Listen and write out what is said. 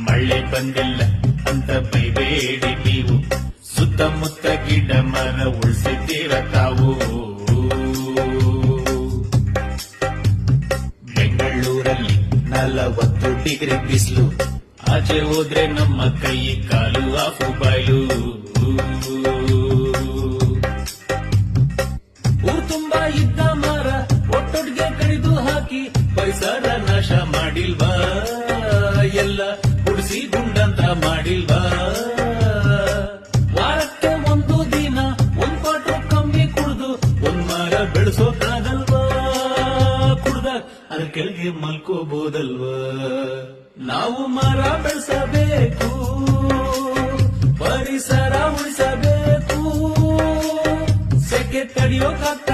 ಮಳೆ ಬಂದಿಲ್ಲ ಅಂತ ಬೈಬೇಡಿ ನೀವು, ಸುತ್ತಮುತ್ತ ಗಿಡ ಮರ ಉಳಿಸಿದ್ದೀರ ತಾವು. ಬೆಂಗಳೂರಲ್ಲಿ 40 ಡಿಗ್ರಿ ಬಿಸಿಲು, ಆಚೆ ಹೋದ್ರೆ ನಮ್ಮ ಕೈ ಕಾಲು ಆಫು ಬಾಯ್ಲು. ಊರ್ ತುಂಬಾ ಇದ್ದ ಮರ ಒಟ್ಟೊಟ್ಟಿಗೆ ಕಡಿದು ಹಾಕಿ ಪರಿಸರ ನಾಶ ಮಾಡಿಲ್ವಾ, ಎಲ್ಲ ಕುಡಿಸಿ ಗುಂಡಂತ ಮಾಡಿಲ್ವಾ. ವಾರಕ್ಕೆ ಒಂದು ದಿನ ಒಂದ್ ಕ್ವಾರ್ಟರ್ ಕಮ್ಮಿ ಕುಡ್ದು ಒಂದ್ ಮರ ಬೆಳೆಸೋಕಾಗಲ್ವಾ, ಕುಡ್ದ ಅದ್ರ ಕೆಳಗೆ ಮಲ್ಕೋಬಹುದಲ್ವಾ. ನಾವು ಮರ ಬೆಳೆಸಬೇಕು, ಪರಿಸರ ಉಳಿಸಬೇಕು, ಸೆಕೆ ತಡೆಯೋಕಾಗ್ತ